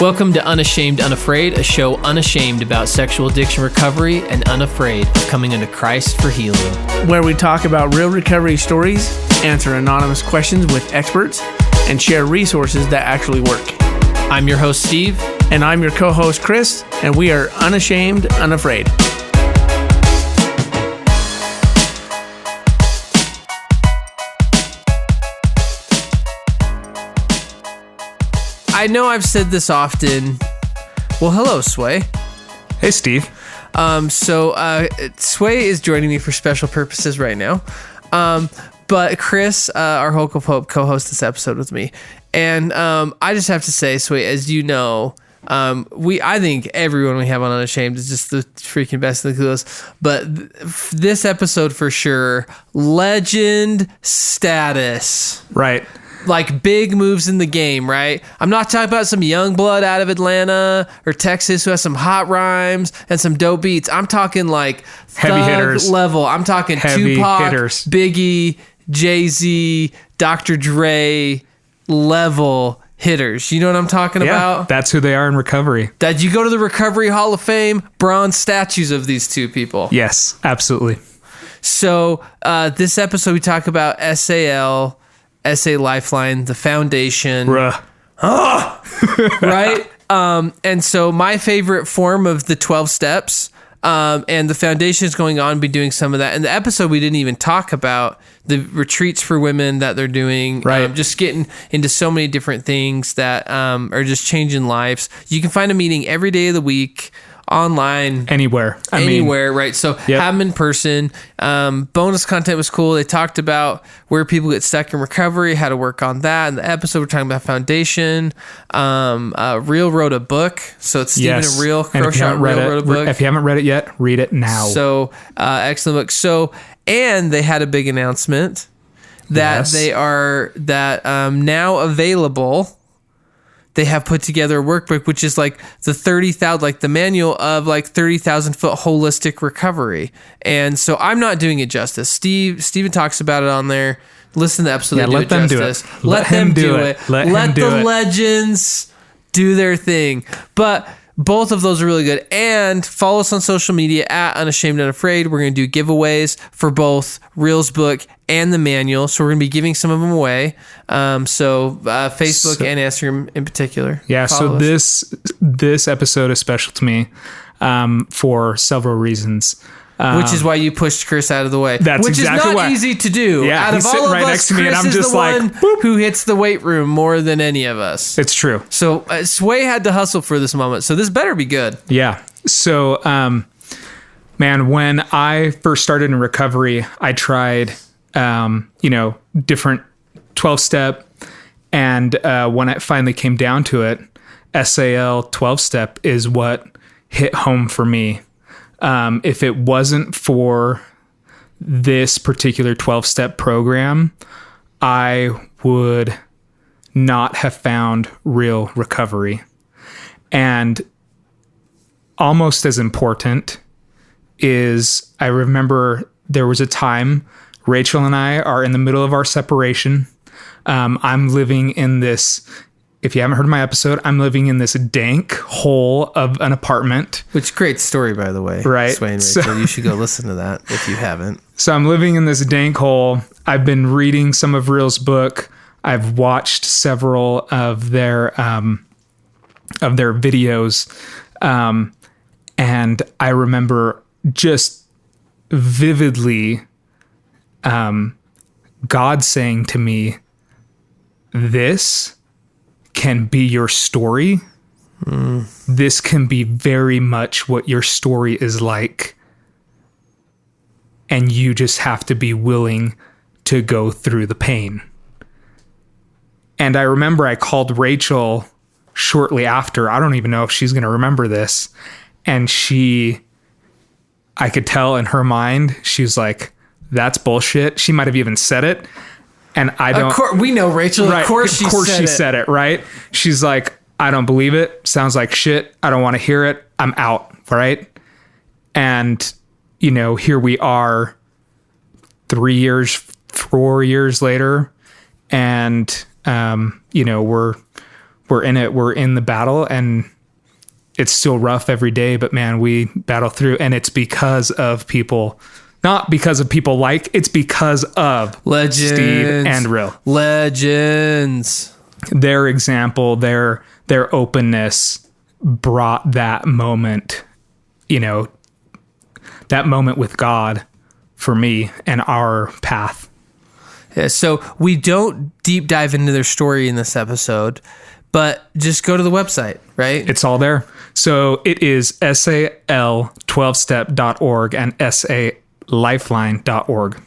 Welcome to Unashamed Unafraid, a show unashamed about sexual addiction recovery and unafraid of coming unto Christ for healing. Where we talk about real recovery stories, answer anonymous questions with experts, and share resources that actually work. I'm your host, Steve. And I'm your co-host, Chris, and we are Unashamed Unafraid. I know I've said this often. Well, hello, Sway. Hey, Steve. Sway is joining me for special purposes right now. But Chris, our Hope of Hope, co-hosts this episode with me. And I just have to say, Sway, as you know, I think everyone we have on Unashamed is just the freaking best and the coolest. But this episode for sure, legend status. Right. Like big moves in the game, right? I'm not talking about some young blood out of Atlanta or Texas who has some hot rhymes and some dope beats. I'm talking like heavy hitters level. I'm talking heavy Tupac, hitters. Biggie, Jay-Z, Dr. Dre level hitters. You know what I'm talking about? That's who they are in recovery. That you go to the Recovery Hall of Fame, bronze statues of these two people. Yes, absolutely. So this episode we talk about SAL, SA Lifeline, the foundation. Right? And so my favorite form of the 12 steps, and the foundation is going on, be doing some of that. In the episode, we didn't even talk about the retreats for women that they're doing. Right. Just getting into so many different things that are just changing lives. You can find a meeting every day of the week, online, anywhere, right? So have them in person. Bonus content was cool. They talked about where people get stuck in recovery, how to work on that. In the episode, we're talking about foundation. Rhyll wrote a book, so it's Stephen and Rhyll Croshaw. Rhyll wrote a book. If you haven't read it yet, read it now. So excellent book. So, and they had a big announcement that they are now available. They have put together a workbook, which is like the 30,000, like the manual of like 30,000 foot holistic recovery. And so I'm not doing it justice. Steven talks about it on there. Listen to the episode. Let them do it. Let them do it. Let the it. legends do their thing. But both of those are really good. And follow us on social media at Unashamed Unafraid. We're going to do giveaways for both Rhyll's book and the manual. So we're going to be giving some of them away. Facebook and Instagram in particular. Yeah. Follow us. This episode is special to me for several reasons. Which is why you pushed Chris out of the way. That's which exactly is not why. Easy to do. Yeah, out he's of sitting all of right us, next to me, Chris and I'm is just the like, one boop. who hits the weight room more than any of us. It's true. So Sway had to hustle for this moment. So this better be good. Yeah. So, man, when I first started in recovery, I tried, different 12-step. And when it finally came down to it, SAL 12-step is what hit home for me. If it wasn't for this particular 12-step program, I would not have found real recovery. And almost as important is, I remember there was a time Rachel and I are in the middle of our separation. I'm living in this, if you haven't heard my episode, I'm living in this dank hole of an apartment. Which great story, by the way. Right. Sway and Rachel. You should go listen to that if you haven't. So I'm living in this dank hole. I've been reading some of Rhyll's book. I've watched several of their videos. And I remember just vividly God saying to me, this can be your story. This can be very much what your story is like. And you just have to be willing to go through the pain. And I remember I called Rachel shortly after. I don't even know if she's going to remember this. And I could tell in her mind, she's like, that's bullshit. She might have even said it. And I don't. Of course, we know Rachel. Right, of course she said it, right? She's like, I don't believe it. Sounds like shit. I don't want to hear it. I'm out, right? And, here we are 3 years, 4 years later. And, we're we're in it. We're in the battle, and it's still rough every day, but man, we battle through, and it's because of people. Not because of people it's because of Legends. Steve and Rhyll. Legends. Their example, their openness brought that moment, that moment with God for me and our path. Yeah, so we don't deep dive into their story in this episode, but just go to the website, right? It's all there. So it is SAL12step.org and Lifeline.org.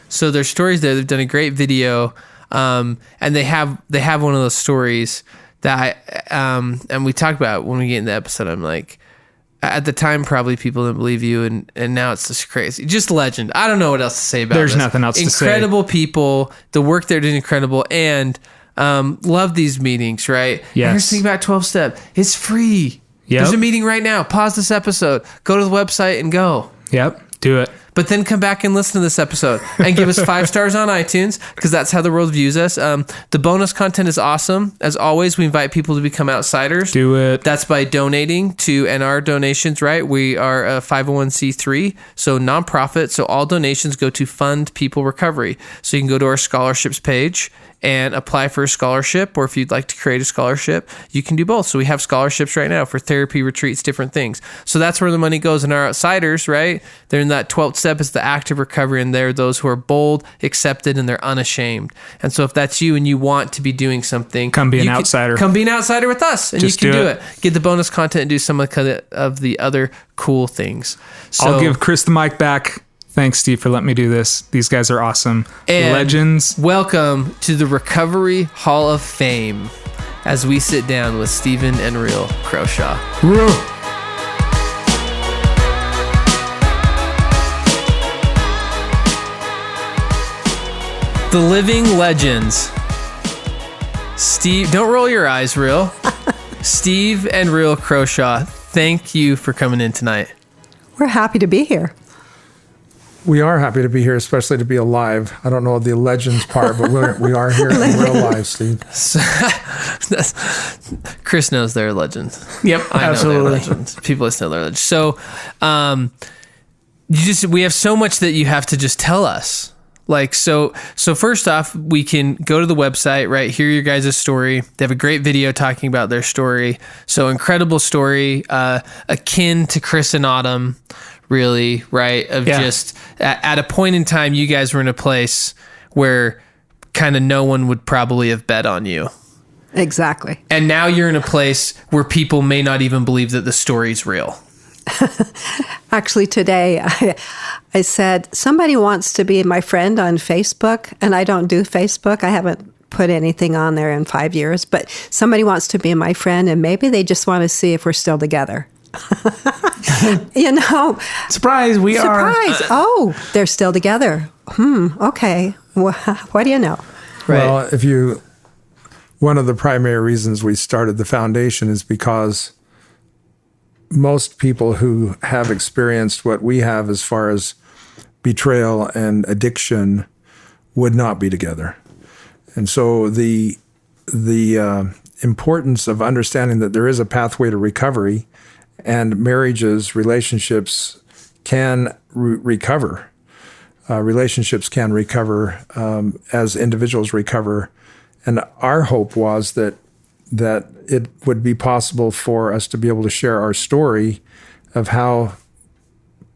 So there's stories there. They've done a great video, and they have one of those stories that and we talked about when we get in the episode. I'm like, at the time, probably people didn't believe you, and now it's just crazy. Just legend. I don't know what else to say about There's this. nothing else to say. Incredible people. The work they're doing incredible, and love these meetings, right? Yes. And here's the thing about 12-step. It's free. Yep. There's a meeting right now. Pause this episode. Go to the website and go. Yep. Do it. But then come back and listen to this episode and give us 5 stars on iTunes, because that's how the world views us. The bonus content is awesome. As always, we invite people to become outsiders. Do it. That's by donating to, and our donations, right? We are a 501c3, so nonprofit. So all donations go to fund people recovery. So you can go to our scholarships page and apply for a scholarship, or if you'd like to create a scholarship, you can do both. So we have scholarships right now for therapy, retreats, different things. So that's where the money goes. And our outsiders, right? They're in that 12th step, is the active recovery, and they're those who are bold, accepted, and they're unashamed. And so if that's you and you want to be doing something, come be an outsider. Come be an outsider with us, and Just you can do do it. it. Get the bonus content and do some of the other cool things. So, I'll give Chris the mic back. Thanks, Steve, for letting me do this. These guys are awesome. And legends. Welcome to the Recovery Hall of Fame as we sit down with Stephen and Rhyll Croshaw. The living legends. Steve, don't roll your eyes, Rhyll. Steve and Rhyll Croshaw, thank you for coming in tonight. We're happy to be here. We are happy to be here, especially to be alive. I don't know the legends part, but we are here in real life, Steve. Chris knows they're legends. Yep, I know absolutely. they're legends. People listen to their legends. So, we have so much that you have to just tell us. So first off, we can go to the website, right? Hear your guys' story. They have a great video talking about their story. So incredible story, akin to Chris and Autumn, really, right? Just at a point in time, you guys were in a place where kind of no one would probably have bet on you. Exactly. And now you're in a place where people may not even believe that the story's real. Actually, today I said, somebody wants to be my friend on Facebook, and I don't do Facebook. I haven't put anything on there in 5 years, but somebody wants to be my friend, and maybe they just want to see if we're still together. Surprise, we are. Surprise. Oh, they're still together. Okay. What do you know? Right. Well, one of the primary reasons we started the foundation is because most people who have experienced what we have as far as betrayal and addiction would not be together. And so the importance of understanding that there is a pathway to recovery, and marriages, relationships can recover. Relationships can recover as individuals recover. And our hope was that it would be possible for us to be able to share our story of how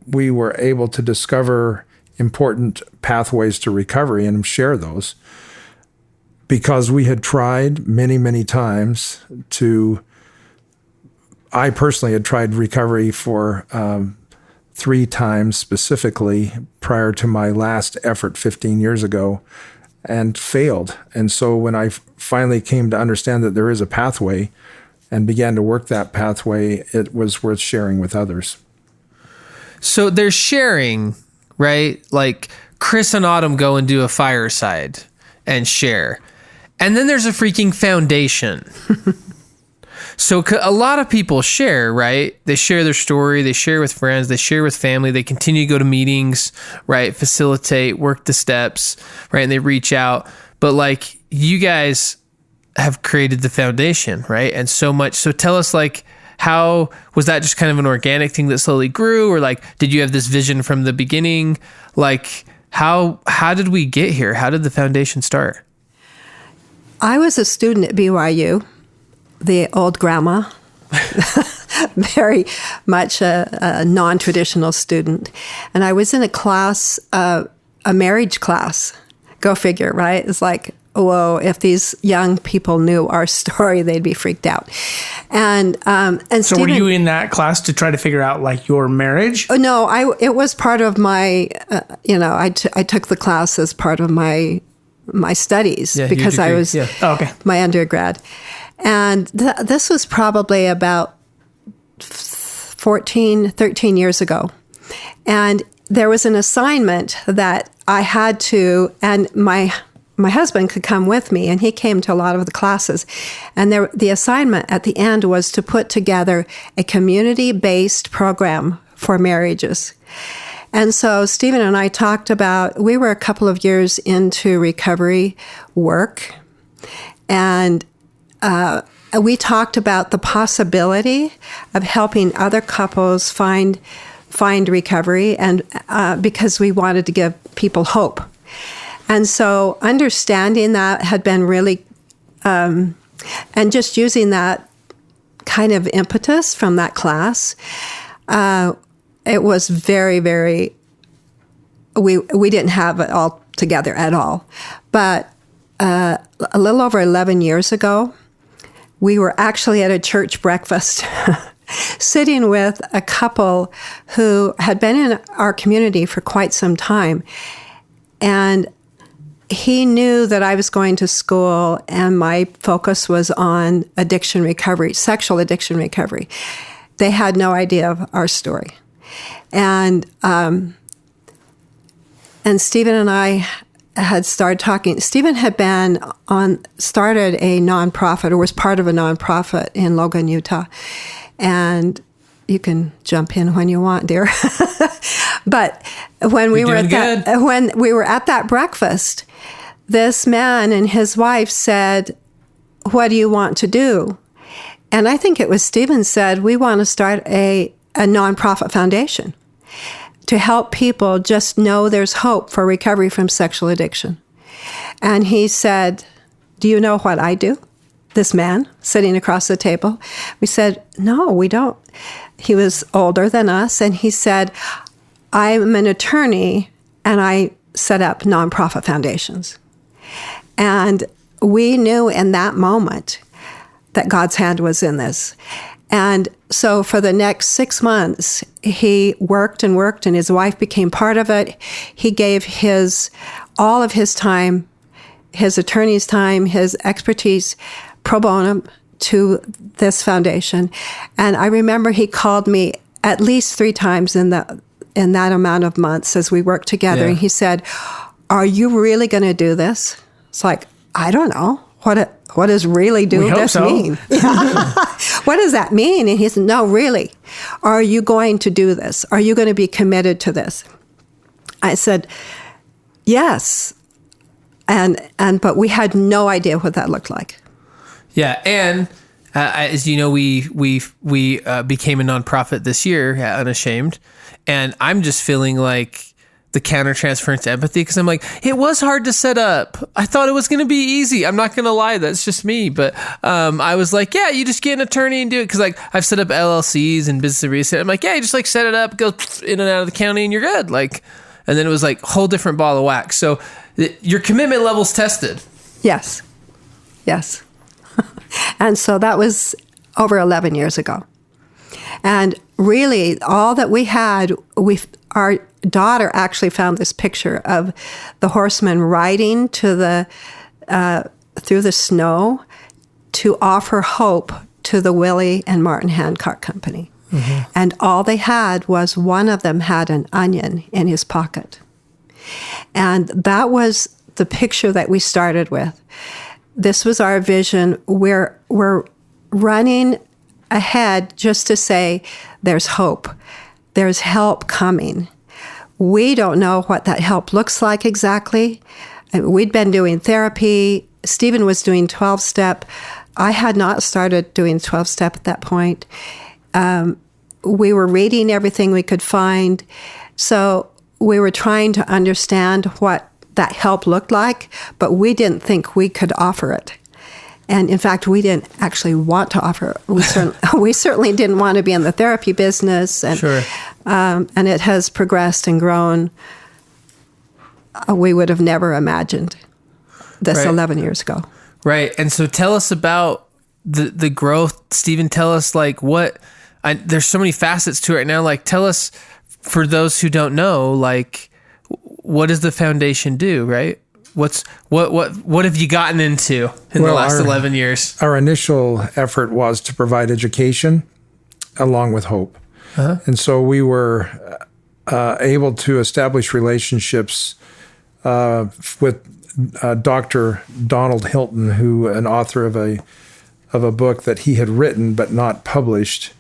we were able to discover important pathways to recovery and share those. Because we had tried many, many times I personally had tried recovery for 3 times specifically prior to my last effort 15 years ago, and failed. And so when I finally came to understand that there is a pathway and began to work that pathway, it was worth sharing with others. So they're sharing, right? Like Chris and Autumn go and do a fireside and share. And then there's a freaking foundation. So a lot of people share, right? They share their story. They share with friends. They share with family. They continue to go to meetings, right? Facilitate, work the steps, right? And they reach out. But like you guys have created the foundation, right? And so much. So tell us, like, how was that just kind of an organic thing that slowly grew, or like, did you have this vision from the beginning? Like, how did we get here? How did the foundation start? I was a student at BYU, the old grandma, very much a non-traditional student. And I was in a class, a marriage class. Go figure, right? It's like, whoa, if these young people knew our story, they'd be freaked out. And So Stephen, were you in that class to try to figure out like your marriage? Oh, no, it was part of my, I took the class as part of my studies because I was my undergrad. And this was probably about 13 years ago. And there was an assignment that I had to, and my husband could come with me, and he came to a lot of the classes. And the assignment at the end was to put together a community-based program for marriages. And so Stephen and I talked about, we were a couple of years into recovery work, and we talked about the possibility of helping other couples find recovery, and because we wanted to give people hope. And so understanding that had been really, and just using that kind of impetus from that class, it was very, very, we didn't have it all together at all. But a little over 11 years ago, we were actually at a church breakfast sitting with a couple who had been in our community for quite some time. And he knew that I was going to school, and my focus was on addiction recovery, sexual addiction recovery. They had no idea of our story. And Stephen and I had started talking. Stephen had started a nonprofit, or was part of a nonprofit in Logan, Utah. And you can jump in when you want, dear. But when we were at that breakfast, this man and his wife said, "What do you want to do?" And I think it was Stephen said, "We want to start a nonprofit foundation to help people just know there's hope for recovery from sexual addiction." And he said, "Do you know what I do?" This man sitting across the table. We said, "No, we don't." He was older than us, and he said, "I'm an attorney, and I set up nonprofit foundations." And we knew in that moment that God's hand was in this. And so for the next 6 months, he worked and worked, and his wife became part of it. He gave all of his time, his attorney's time, his expertise, pro bono to this foundation. And I remember he called me at least 3 times in that amount of months as we worked together. Yeah. And he said, "Are you really going to do this?" It's like, I don't know. What does really do this mean? What does that mean? And he said, "No, really. Are you going to do this? Are you going to be committed to this?" I said, "Yes." But we had no idea what that looked like. Yeah, and as you know, we became a nonprofit this year, Unashamed, and I'm just feeling like the countertransference empathy, because I'm like, it was hard to set up. I thought it was going to be easy. I'm not going to lie, that's just me. But I was like, yeah, you just get an attorney and do it, because like I've set up LLCs and business real estate. I'm like, yeah, you just like set it up, go in and out of the county, and you're good. Like, and then it was like a whole different ball of wax. So your commitment level's tested. Yes. And so that was over 11 years ago. And really, all that we had, our daughter actually found this picture of the horseman riding through the snow to offer hope to the Willie and Martin Hancock Company. Mm-hmm. And all they had was one of them had an onion in his pocket. And that was the picture that we started with. This was our vision. We're running ahead just to say there's hope. There's help coming. We don't know what that help looks like exactly. We'd been doing therapy. Stephen was doing 12-step. I had not started doing 12-step at that point. We were reading everything we could find. So we were trying to understand what that help looked like, but we didn't think we could offer it. And in fact, we didn't actually want to offer it. We certainly didn't want to be in the therapy business. And, Sure. And it has progressed and grown. We would have never imagined this Right. 11 years ago. Right. And so tell us about the growth. Stephen, tell us there's so many facets to it right now. Like, tell us, for those who don't know, like, what does the foundation do, right? What have you gotten into in the last 11 years? Our initial effort was to provide education along with hope. Uh-huh. And so we were able to establish relationships with Dr. Donald Hilton, who an author of a book that he had written but not published.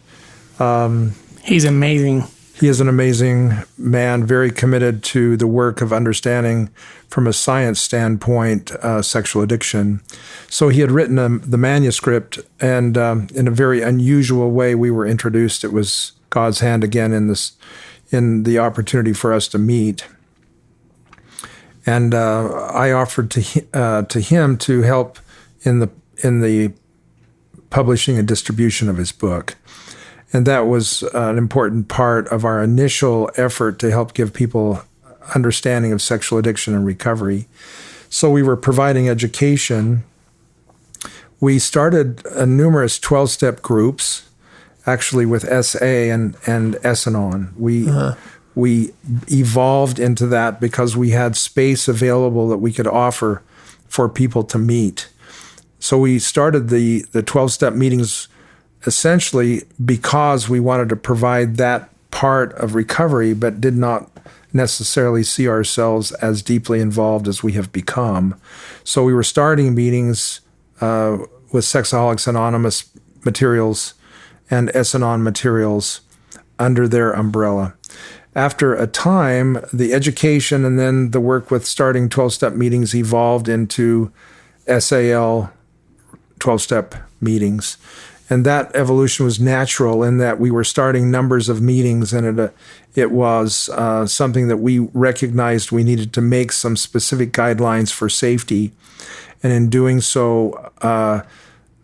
He's amazing. He is an amazing man, very committed to the work of understanding from a science standpoint sexual addiction. So he had written the manuscript, and in a very unusual way, we were introduced. It was God's hand again in the opportunity for us to meet. And I offered to him to help in the publishing and distribution of his book. And that was an important part of our initial effort to help give people understanding of sexual addiction and recovery. So we were providing education. We started numerous 12-step groups, actually with SA and S-Anon. We evolved into that because we had space available that we could offer for people to meet. So we started the 12-step meetings essentially because we wanted to provide that part of recovery, but did not necessarily see ourselves as deeply involved as we have become. So we were starting meetings with Sexaholics Anonymous materials and S-Anon materials under their umbrella. After a time, the education and then the work with starting 12-step meetings evolved into SAL 12-step meetings. And that evolution was natural in that we were starting numbers of meetings, and it was something that we recognized we needed to make some specific guidelines for safety. And in doing so,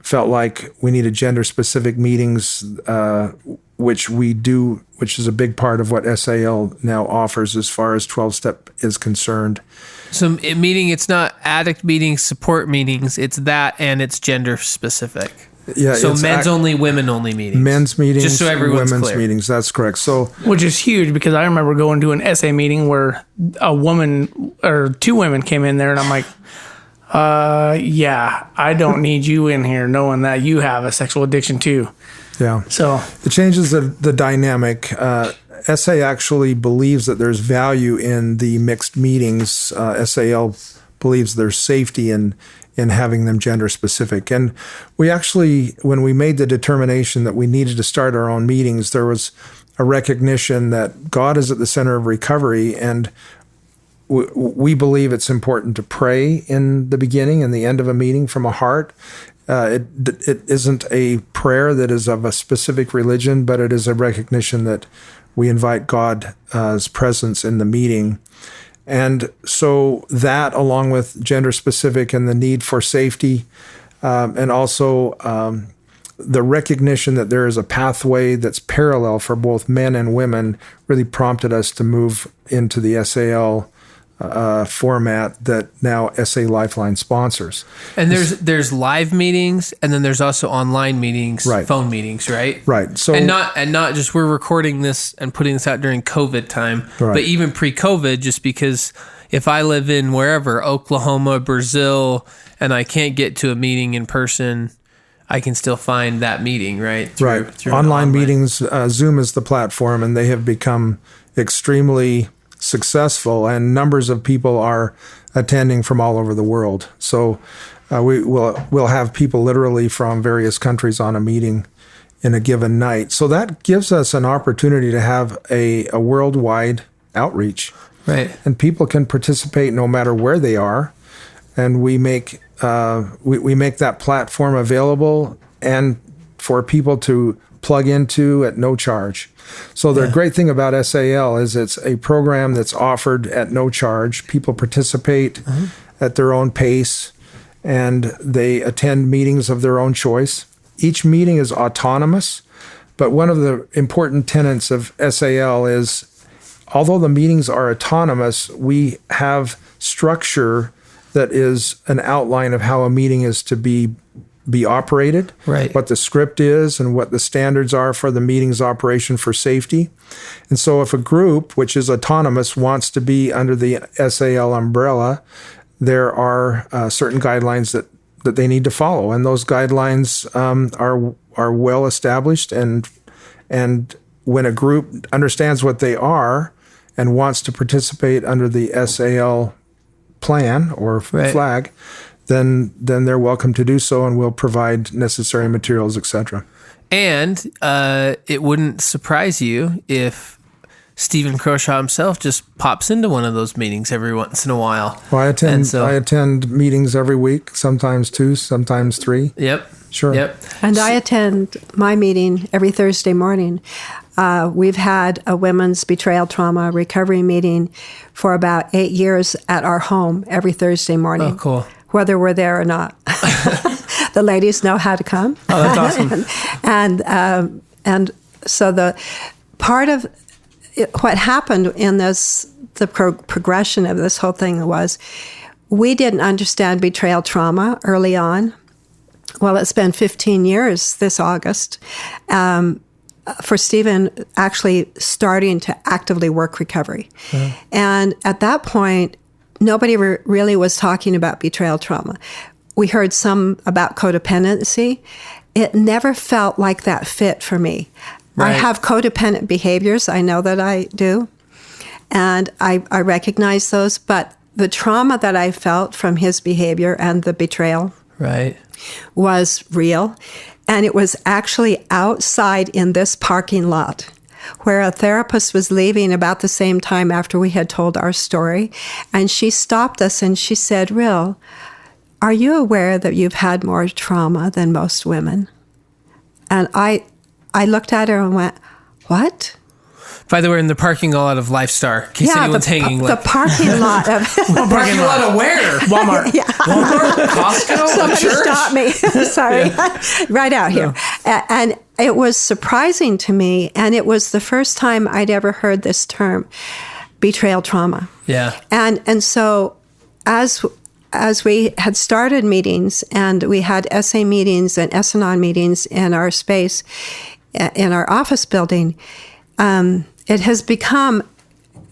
felt like we needed gender-specific meetings, which we do, which is a big part of what SAL now offers as far as 12-step is concerned. So meaning it's not addict meetings, support meetings, it's that, and it's gender-specific. Yeah, so men's only, women only meetings. Men's meetings, just so everyone's women's clear. meetings. That's correct. So, which is huge because I remember going to an SA meeting where a woman or two women came in there, and I'm like, yeah, I don't need you in here knowing that you have a sexual addiction too. Yeah. So it changes the dynamic. SA actually believes that there's value in the mixed meetings. SAL believes there's safety in having them gender specific. And we actually, when we made the determination that we needed to start our own meetings, there was a recognition that God is at the center of recovery, and we believe it's important to pray in the beginning and the end of a meeting from a heart. It isn't a prayer that is of a specific religion, but it is a recognition that we invite God's presence in the meeting. And so that, along with gender specific and the need for safety, and also the recognition that there is a pathway that's parallel for both men and women, really prompted us to move into the SAL format that now SA Lifeline sponsors. And there's live meetings, and then there's also online meetings, right. Phone meetings, right? Right. So and not just we're recording this and putting this out during COVID time, right. but even pre-COVID, just because if I live in wherever, Oklahoma, Brazil, and I can't get to a meeting in person, I can still find that meeting, right? Through online meetings, Zoom is the platform, and they have become extremely successful, and numbers of people are attending from all over the world. So we'll have people literally from various countries on a meeting in a given night. So that gives us an opportunity to have a worldwide outreach. Right. And people can participate no matter where they are. And we make we make that platform available and for people to plug into at no charge. So the great thing about SAL is it's a program that's offered at no charge. People participate at their own pace, and they attend meetings of their own choice. Each meeting is autonomous, but one of the important tenets of SAL is, although the meetings are autonomous, we have structure that is an outline of how a meeting is to be operated, right? What the script is and what the standards are for the meeting's operation for safety. And so if a group, which is autonomous, wants to be under the SAL umbrella, there are certain guidelines that they need to follow. And those guidelines are well established. And when a group understands what they are and wants to participate under the SAL plan or flag, then they're welcome to do so, and we'll provide necessary materials, etc. And it wouldn't surprise you if Stephen Croshaw himself just pops into one of those meetings every once in a while. Well, I attend meetings every week, sometimes 2, sometimes 3. Yep. Sure. Yep. And I attend my meeting every Thursday morning. We've had a women's betrayal trauma recovery meeting for about 8 years at our home every Thursday morning. Oh, cool. Whether we're there or not. The ladies know how to come. Oh, that's awesome. and so the part of what happened in the progression of this whole thing was we didn't understand betrayal trauma early on. Well, it's been 15 years this August. For Stephen actually starting to actively work recovery. And at that point, nobody really was talking about betrayal trauma. We heard some about codependency. It never felt like that fit for me. Right. I have codependent behaviors. I know that I do. And I recognize those. But the trauma that I felt from his behavior and the betrayal was real. And it was actually outside in this parking lot where a therapist was leaving about the same time after we had told our story. And she stopped us and she said, "Rhyll, are you aware that you've had more trauma than most women?" And I looked at her and went, "What?" By the way, in the parking lot of Lifestar, in case anyone's hanging. The parking lot of... parking lot of where? Walmart. Yeah. Walmart? Costco? Somebody church? stopped me. Sorry. Right out here. And it was surprising to me, and it was the first time I'd ever heard this term, betrayal trauma. Yeah. And so as we had started meetings, and we had SA meetings and S-Anon meetings in our space, in our office building, it has become,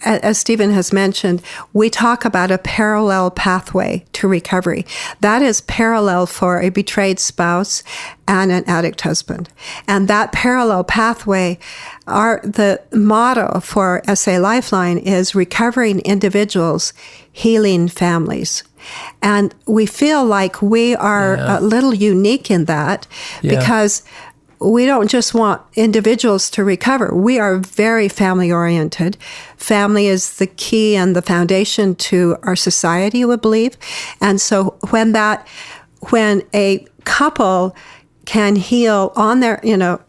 as Stephen has mentioned, we talk about a parallel pathway to recovery. That is parallel for a betrayed spouse and an addict husband. And that parallel pathway, the motto for SA Lifeline is recovering individuals, healing families. And we feel like we are a little unique in that because we don't just want individuals to recover. We are very family-oriented. Family is the key and the foundation to our society, we believe. And so when a couple can heal on their,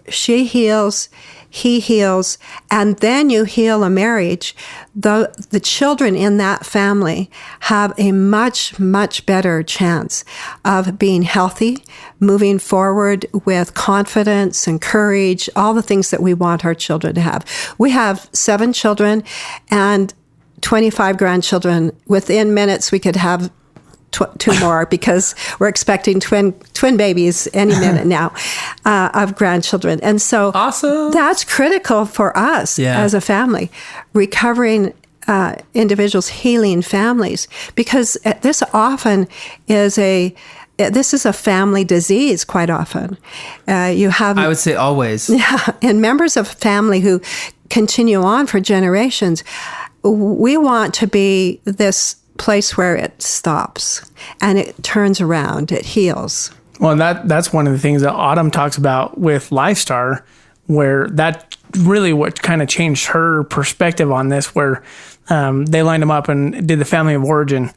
she heals, he heals, and then you heal a marriage, the children in that family have a much, much better chance of being healthy, moving forward with confidence and courage, all the things that we want our children to have. We have 7 children and 25 grandchildren. Within minutes, we could have 2 more because we're expecting twin babies any minute now of grandchildren. And so that's critical for us as a family, recovering individuals, healing families, because this often is a family disease quite often. You have, I would say always. Yeah, and members of family who continue on for generations, we want to be this place where it stops and it turns around, it heals. Well, and that's one of the things that Autumn talks about with Lifestar, where that really what kind of changed her perspective on this, where they lined them up and did the family of origin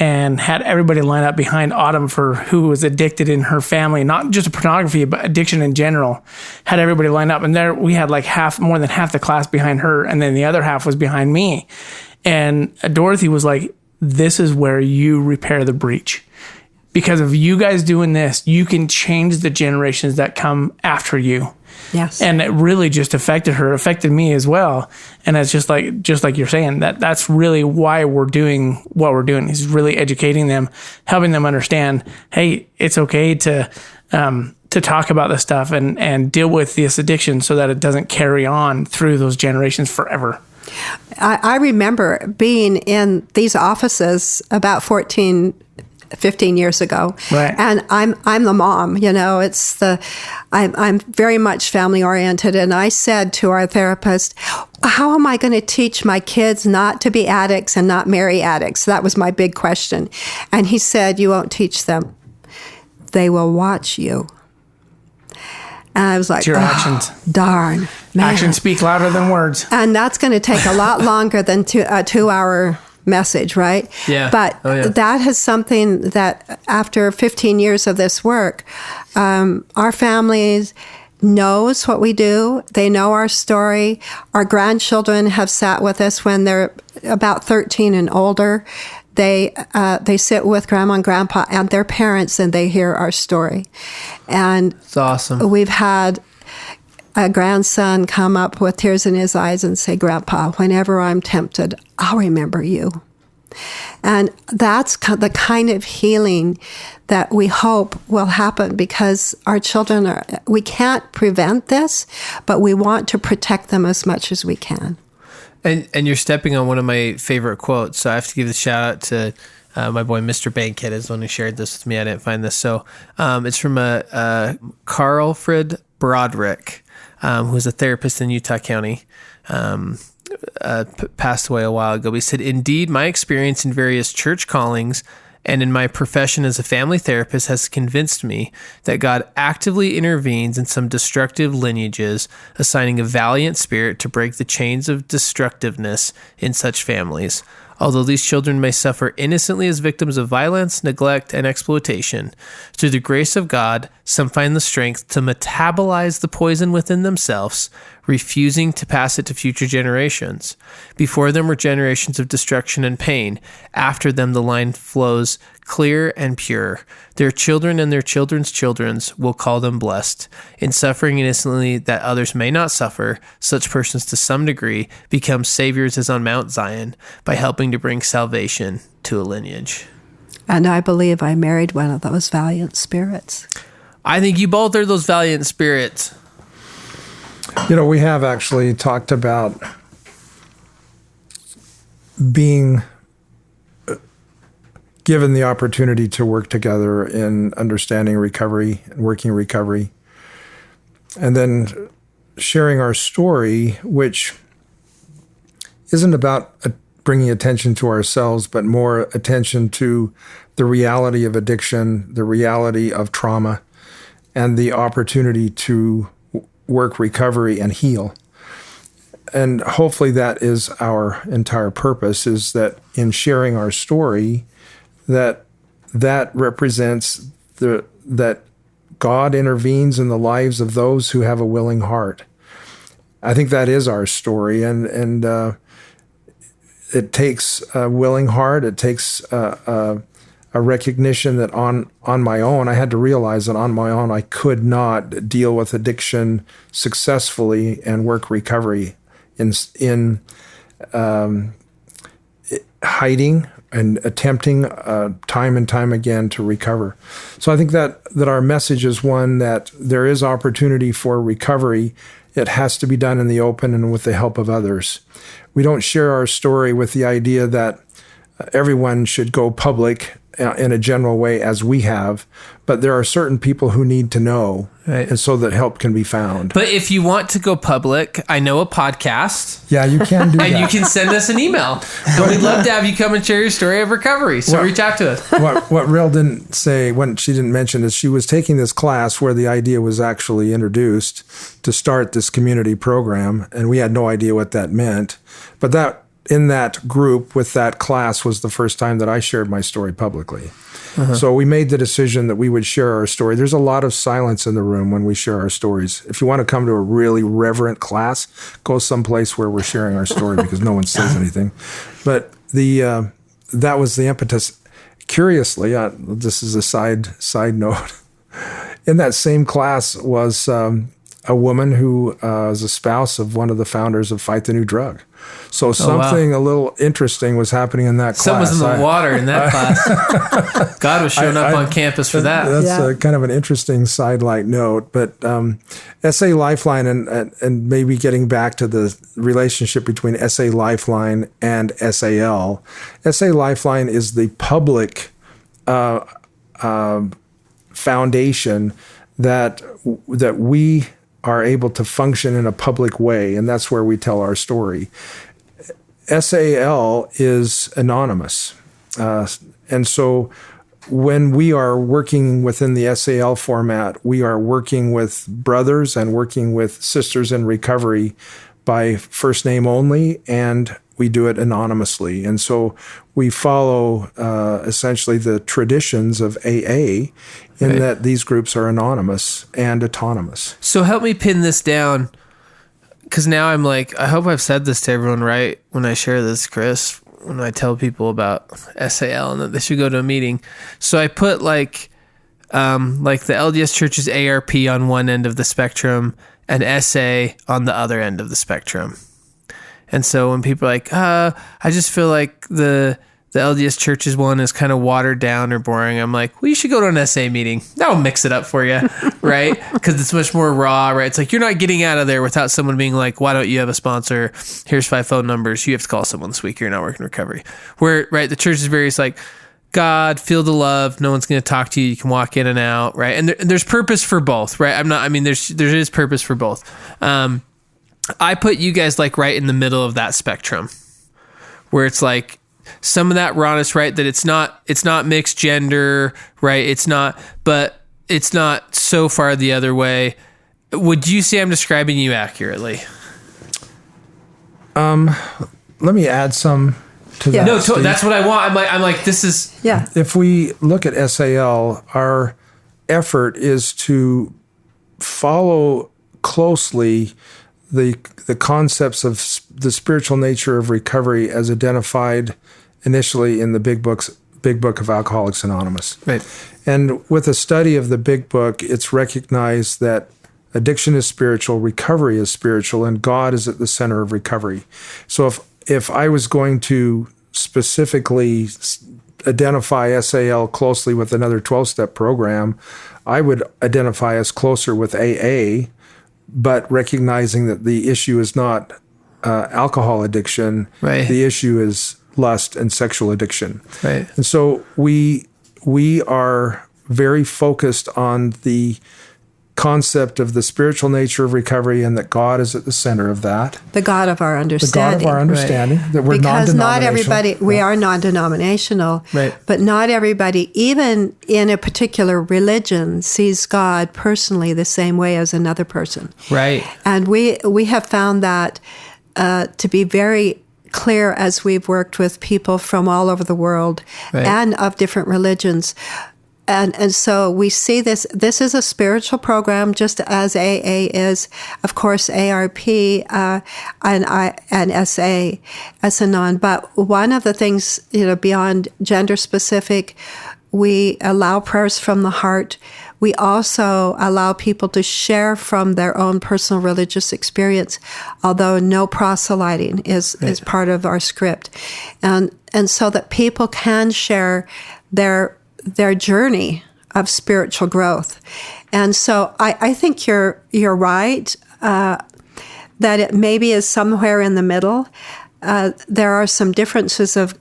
and had everybody line up behind Autumn for who was addicted in her family, not just pornography, but addiction in general. Had everybody lined up, and there we had like more than half the class behind her, and then the other half was behind me. And Dorothy was like, this is where you repair the breach. Because of you guys doing this, you can change the generations that come after you. Yes. And it really just affected me as well. And it's just like you're saying, that's really why we're doing what we're doing, is really educating them, helping them understand, hey, it's okay to talk about this stuff and deal with this addiction so that it doesn't carry on through those generations forever. I remember being in these offices about 15 years ago. Right. And I'm the mom, I'm very much family oriented. And I said to our therapist, how am I going to teach my kids not to be addicts and not marry addicts? That was my big question. And he said, you won't teach them. They will watch you. And I was like, it's your actions. Darn. Man. Actions speak louder than words. And that's going to take a lot longer than a 2-hour message, right? Yeah. But that is something that after 15 years of this work, our families knows what we do. They know our story. Our grandchildren have sat with us when they're about 13 and older. They sit with grandma and grandpa and their parents, and they hear our story. And it's awesome. We've had a grandson come up with tears in his eyes and say, Grandpa, whenever I'm tempted, I'll remember you. And that's the kind of healing that we hope will happen, because our children we can't prevent this, but we want to protect them as much as we can. And you're stepping on one of my favorite quotes. So I have to give a shout out to my boy, Mr. Bankhead, is the one who shared this with me. I didn't find this. So it's from Carlfred Broderick, who's a therapist in Utah County. Passed away a while ago. He said, indeed, my experience in various church callings and in my profession as a family therapist has convinced me that God actively intervenes in some destructive lineages, assigning a valiant spirit to break the chains of destructiveness in such families. Although these children may suffer innocently as victims of violence, neglect, and exploitation, through the grace of God, some find the strength to metabolize the poison within themselves, refusing to pass it to future generations. Before them were generations of destruction and pain. After them the line flows clear and pure. Their children and their children's children will call them blessed. In suffering innocently that others may not suffer, such persons to some degree become saviors as on Mount Zion by helping to bring salvation to a lineage. And I believe I married one of those valiant spirits. I think you both are those valiant spirits. We have actually talked about being given the opportunity to work together in understanding recovery and working recovery, and then sharing our story, which isn't about bringing attention to ourselves, but more attention to the reality of addiction, the reality of trauma, and the opportunity to work recovery and heal. And hopefully that is our entire purpose, is that in sharing our story, that represents that God intervenes in the lives of those who have a willing heart. I think that is our story, and it takes a willing heart. It takes a recognition that on my own, I had to realize that on my own, I could not deal with addiction successfully and work recovery in hiding and attempting time and time again to recover. So I think that our message is one that there is opportunity for recovery. It has to be done in the open and with the help of others. We don't share our story with the idea that everyone should go public in a general way as we have, but there are certain people who need to know, right. and so that help can be found. But if you want to go public, I know a podcast. Yeah, you can do that. And you can send us an email. And we'd love to have you come and share your story of recovery. So reach out to us. What Rhyll didn't say, what she didn't mention, is she was taking this class where the idea was actually introduced to start this community program, and we had no idea what that meant. But that in that group with that class was the first time that I shared my story publicly. So we made the decision that we would share our story. There's a lot of silence in the room when we share our stories. If you want to come to a really reverent class, go someplace where we're sharing our story because no one says anything. But that was the impetus. Curiously, this is a side note. In that same class was a woman who is a spouse of one of the founders of Fight the New Drug. So something a little interesting was happening in that class. Something was in the water in that class. God was showing up on campus for that. That's kind of an interesting sidelight note. But SA Lifeline, and maybe getting back to the relationship between SA Lifeline and SAL. SA Lifeline is the public foundation that we are able to function in a public way, and that's where we tell our story. SAL is anonymous. And so when we are working within the SAL format, we are working with brothers and working with sisters in recovery by first name only, and we do it anonymously. And so we follow essentially the traditions of AA in that these groups are anonymous and autonomous. So help me pin this down, because now I'm like, I hope I've said this to everyone right when I share this, Chris, when I tell people about SAL and that they should go to a meeting. So I put like the LDS Church's ARP on one end of the spectrum and SA on the other end of the spectrum. And so when people are like, I just feel like the LDS Church's one is kind of watered down or boring, I'm like, well, you should go to an SA meeting. That'll mix it up for you, right? Because it's much more raw, right? It's like you're not getting out of there without someone being like, why don't you have a sponsor? Here's 5 phone numbers. You have to call someone this week. You're not working recovery. Where, right, the church is very like, God, feel the love. No one's going to talk to you. You can walk in and out, right? And there's purpose for both, right? There is purpose for both. I put you guys like right in the middle of that spectrum, where it's like some of that rawness, right? That it's not mixed gender, right? But it's not so far the other way. Would you say I'm describing you accurately? Let me add some to that. No, that's what I want. I'm like, this is. Yeah. If we look at SAL, our effort is to follow closely the concepts of the spiritual nature of recovery as identified initially in the Big Book of Alcoholics Anonymous. Right. And with a study of the Big Book, it's recognized that addiction is spiritual, recovery is spiritual, and God is at the center of recovery. So if I was going to specifically identify SAL closely with another 12-step program, I would identify us closer with AA, but recognizing that the issue is not alcohol addiction, right. The issue is lust and sexual addiction. Right. And so we are very focused on the concept of the spiritual nature of recovery and that God is at the center of that. The God of our understanding. The God of our understanding. Right. That we're because non-denominational. not everybody, we are non-denominational, right. But not everybody, even in a particular religion, sees God personally the same way as another person. Right. And we have found that to be very clear as we've worked with people from all over the world, right. And of different religions. And so we see this is a spiritual program, just as AA is, of course, ARP and SA, S-Anon. But one of the things, beyond gender specific, we allow prayers from the heart. We also allow people to share from their own personal religious experience, although no proselyting is part of our script. And so that people can share their journey of spiritual growth. And so I think you're right, that it maybe is somewhere in the middle. There are some differences of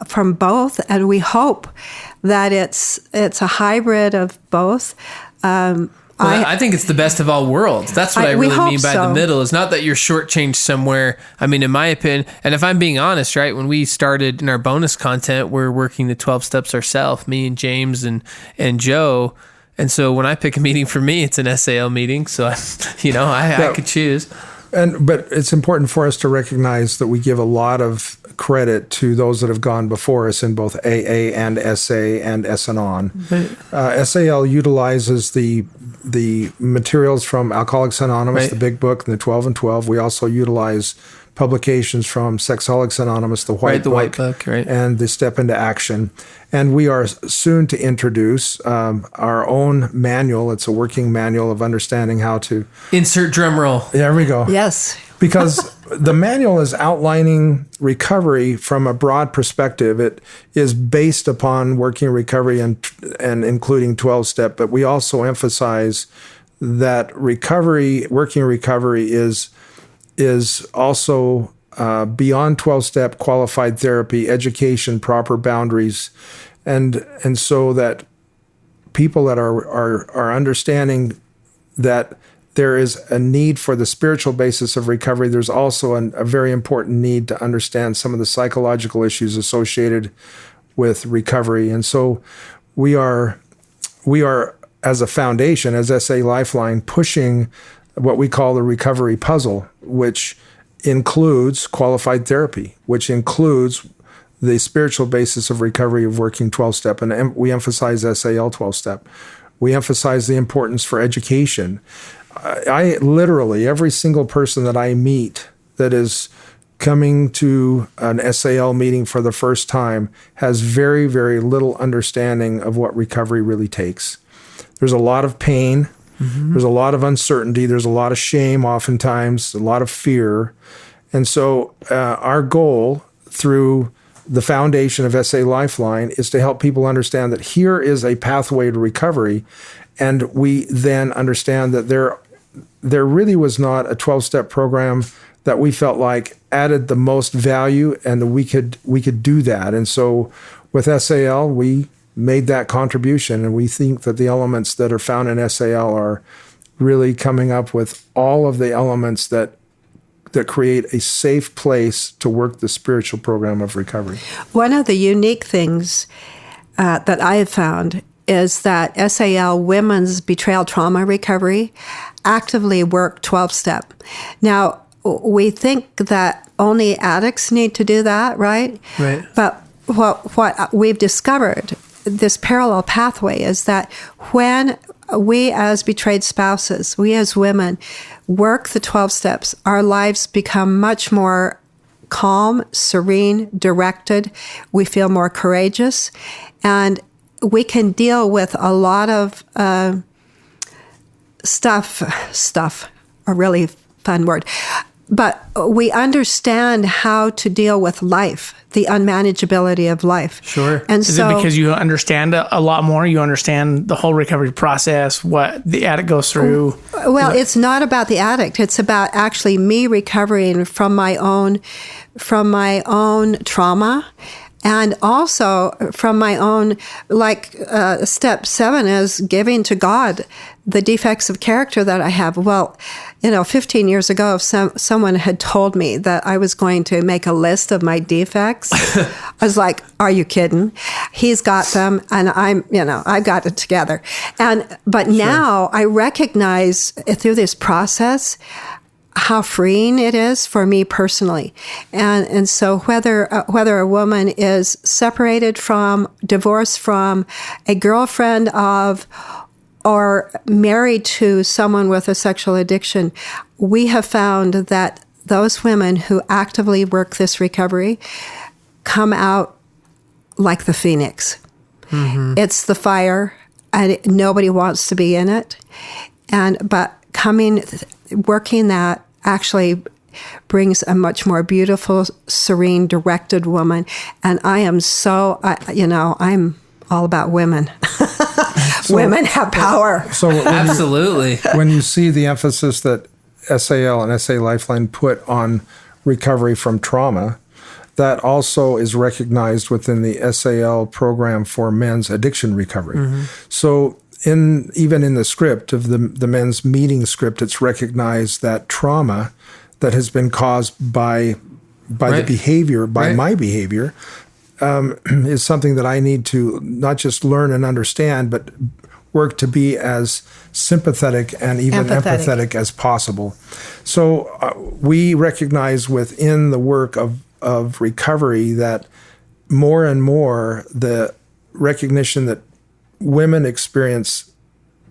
from both, and we hope that it's a hybrid of both. I think it's the best of all worlds. That's what I really mean by the middle. It's not that you're shortchanged somewhere. I mean, in my opinion, and if I'm being honest, right, when we started in our bonus content, we're working the 12 steps ourselves, me and James and Joe. And so when I pick a meeting for me, it's an SAL meeting. So, I could choose. But it's important for us to recognize that we give a lot of credit to those that have gone before us in both AA and SA and S-Anon. SAL utilizes the materials from Alcoholics Anonymous, the Big Book, and the 12 and 12. We also utilize publications from Sexaholics Anonymous, the White Book, and the Step into Action. And we are soon to introduce our own manual. It's a working manual of understanding how to... Insert drum roll. There we go. Yes. Because the manual is outlining recovery from a broad perspective. It is based upon working recovery and including 12-step, but we also emphasize that working recovery is also beyond 12-step qualified therapy, education, proper boundaries, and so that people that are understanding that there is a need for the spiritual basis of recovery. There's also a very important need to understand some of the psychological issues associated with recovery. And so we are as a foundation, as SA Lifeline, pushing what we call the recovery puzzle, which includes qualified therapy, which includes the spiritual basis of recovery of working 12-step. And we emphasize SAL 12-step. We emphasize the importance for education. I literally, every single person that I meet that is coming to an SAL meeting for the first time has very, very little understanding of what recovery really takes. There's a lot of pain. Mm-hmm. There's a lot of uncertainty. There's a lot of shame, oftentimes, a lot of fear. And so our goal through the foundation of SA Lifeline is to help people understand that here is a pathway to recovery. And we then understand that there really was not a 12-step program that we felt like added the most value, and that we could do that. And so with SAL, we made that contribution, and we think that the elements that are found in SAL are really coming up with all of the elements that create a safe place to work the spiritual program of recovery. One of the unique things that I have found is that SAL Women's Betrayal Trauma Recovery actively work 12-step. Now, we think that only addicts need to do that, right? Right. But what we've discovered, this parallel pathway, is that when we as betrayed spouses, we as women, work the 12 steps, our lives become much more calm, serene, directed. We feel more courageous, and we can deal with a lot of stuff, a really fun word. But we understand how to deal with life, the unmanageability of life. Sure. And Is it because you understand a lot more? You understand the whole recovery process, what the addict goes through? Well, it's not about the addict. It's about actually me recovering from my own trauma. And also from my own, step 7 is giving to God the defects of character that I have. Well, 15 years ago, if someone had told me that I was going to make a list of my defects, I was like, are you kidding? He's got them, and I've got it together. But now I recognize through this process how freeing it is for me personally. And so whether a woman is separated from, divorced from, a girlfriend of, or married to someone with a sexual addiction, we have found that those women who actively work this recovery come out like the phoenix. Mm-hmm. It's the fire, and nobody wants to be in it. But working that actually brings a much more beautiful, serene, directed woman. And I am I'm all about women. Women have power. So absolutely. When you see the emphasis that SAL and SA Lifeline put on recovery from trauma, that also is recognized within the SAL program for men's addiction recovery. So even in the script of the men's meeting script, it's recognized that trauma that has been caused by the behavior, by my behavior, is something that I need to not just learn and understand, but work to be as sympathetic and even empathetic as possible. So we recognize within the work of recovery that more and more the recognition that women experience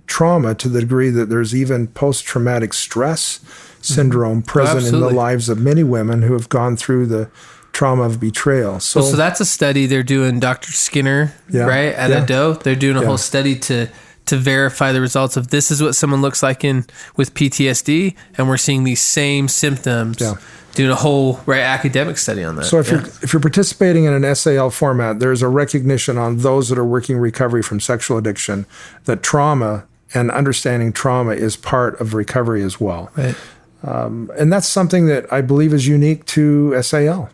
trauma to the degree that there's even post-traumatic stress syndrome present in the lives of many women who have gone through the trauma of betrayal. So that's a study they're doing, Dr. Skinner, right, at Ado. They're doing a whole study to verify the results of this is what someone looks like with PTSD, and we're seeing these same symptoms. Doing a whole academic study on that. So if you're participating in an SAL format, there's a recognition on those that are working recovery from sexual addiction that trauma and understanding trauma is part of recovery as well. Right. And that's something that I believe is unique to SAL.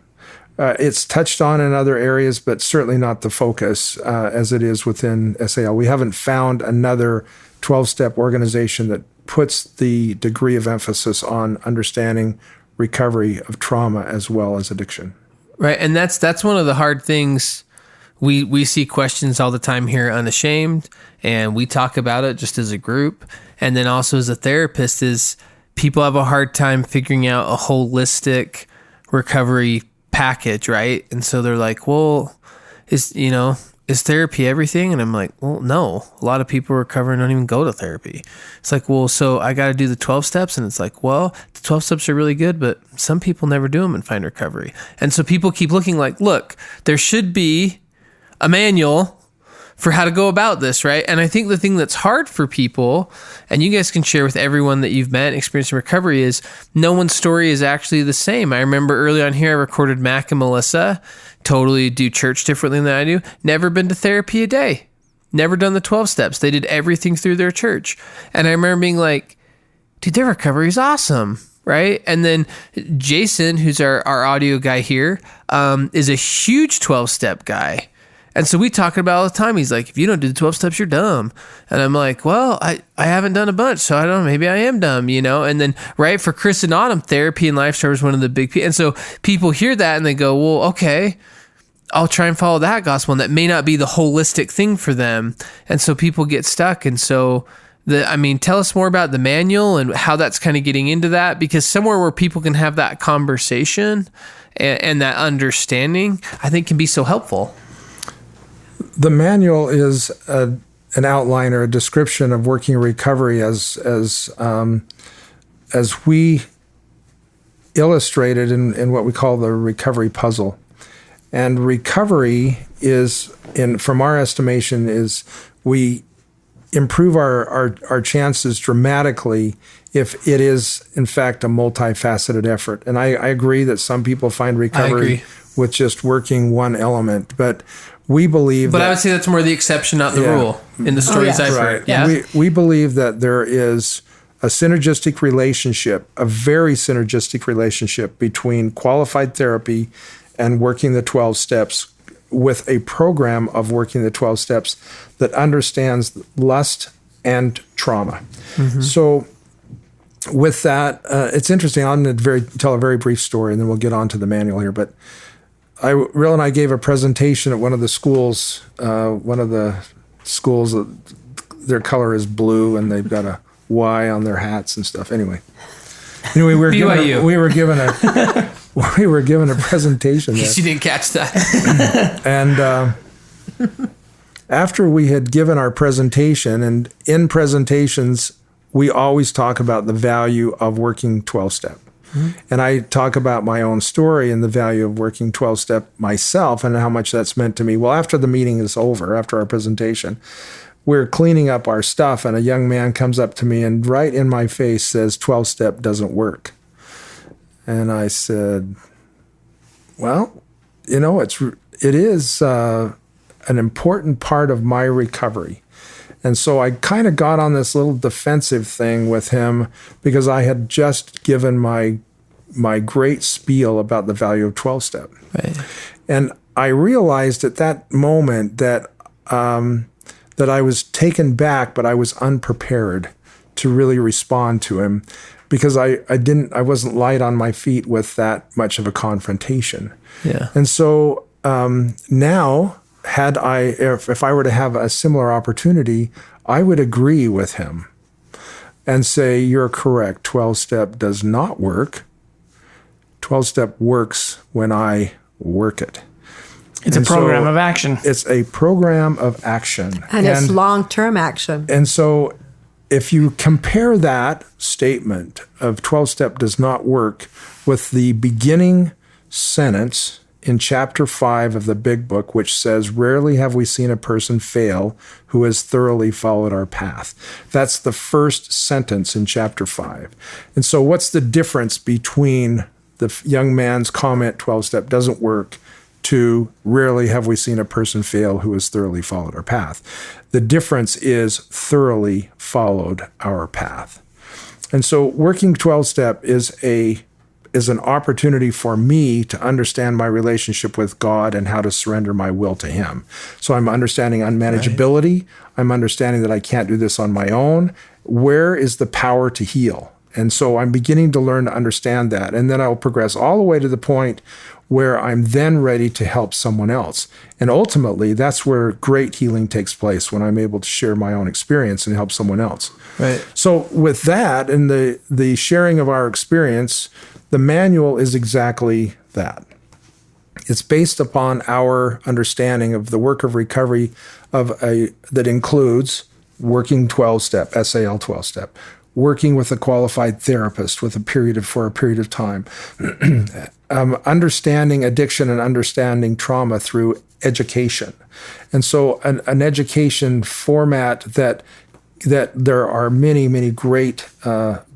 It's touched on in other areas, but certainly not the focus as it is within SAL. We haven't found another 12-step organization that puts the degree of emphasis on understanding recovery of trauma as well as addiction. Right, and that's one of the hard things. We see questions all the time here, Unashamed, and we talk about it just as a group. And then also as a therapist is people have a hard time figuring out a holistic recovery package, right? And so they're like, well, is therapy everything? And I'm like, well, no. A lot of people recovering don't even go to therapy. It's like, well, so I got to do the 12 steps. And it's like, well, the 12 steps are really good, but some people never do them and find recovery. And so people keep looking like, look, there should be a manual for how to go about this, right? And I think the thing that's hard for people, and you guys can share with everyone that you've met and experienced in recovery, is no one's story is actually the same. I remember early on here, I recorded Mac and Melissa, totally do church differently than I do. Never been to therapy a day. Never done the 12 steps. They did everything through their church. And I remember being like, dude, their recovery is awesome, right? And then Jason, who's our audio guy here, is a huge 12-step guy. And so we talk about it all the time. He's like, if you don't do the 12 steps, you're dumb. And I'm like, well, I haven't done a bunch, so I don't know, maybe I am dumb, And then, right, for Chris and Autumn, therapy and lifestyle is one of the big, and so people hear that and they go, well, okay, I'll try and follow that gospel. And that may not be the holistic thing for them. And so people get stuck. And so tell us more about the manual and how that's kind of getting into that, because somewhere where people can have that conversation and that understanding, I think can be so helpful. The manual is an outline or a description of working recovery as we illustrated in what we call the recovery puzzle. And recovery is, from our estimation, is we improve our chances dramatically if it is, in fact, a multifaceted effort. And I agree that some people find recovery with just working one element, but we believe I would say that's more the exception, not the rule, in the stories I've heard. Yeah. We believe that there is a synergistic relationship, a very synergistic relationship between qualified therapy and working the 12 steps with a program of working the 12 steps that understands lust and trauma. Mm-hmm. So with that, it's interesting. I'm going to tell a very brief story, and then we'll get on to the manual here. But Rhyll and I gave a presentation at one of the schools. Their color is blue, and they've got a Y on their hats and stuff. Anyway, we were given a presentation. Because you didn't catch that. And after we had given our presentation, and in presentations, we always talk about the value of working 12-step. Mm-hmm. And I talk about my own story and the value of working 12-step myself and how much that's meant to me. Well, after the meeting is over, after our presentation, we're cleaning up our stuff, and a young man comes up to me and right in my face says, 12-step doesn't work. And I said, well, it is an important part of my recovery. And so I kind of got on this little defensive thing with him because I had just given my my great spiel about the value of 12-step. Right. And I realized at that moment that that I was taken back, but I was unprepared to really respond to him, because I wasn't light on my feet with that much of a confrontation. Yeah. And so now, if I were to have a similar opportunity, I would agree with him and say, you're correct. 12-step does not work. 12-step works when I work it. It's a program of action. It's a program of action. And it's long-term action. And so if you compare that statement of 12-step does not work with the beginning sentence in chapter 5 of the Big Book, which says, rarely have we seen a person fail who has thoroughly followed our path. That's the first sentence in chapter 5. And so what's the difference between the young man's comment, 12-step doesn't work, to rarely have we seen a person fail who has thoroughly followed our path? The difference is thoroughly followed our path. And so working 12-step is an opportunity for me to understand my relationship with God and how to surrender my will to him. So I'm understanding unmanageability. Right. I'm understanding that I can't do this on my own. Where is the power to heal? And so I'm beginning to learn to understand that. And then I'll progress all the way to the point where I'm then ready to help someone else. And ultimately, that's where great healing takes place, when I'm able to share my own experience and help someone else. Right. So with that and the sharing of our experience, the manual is exactly that. It's based upon our understanding of the work of recovery that includes working 12-step, SAL 12-step, working with a qualified therapist for a period of time, understanding addiction and understanding trauma through education. And so an education format that there are many, many great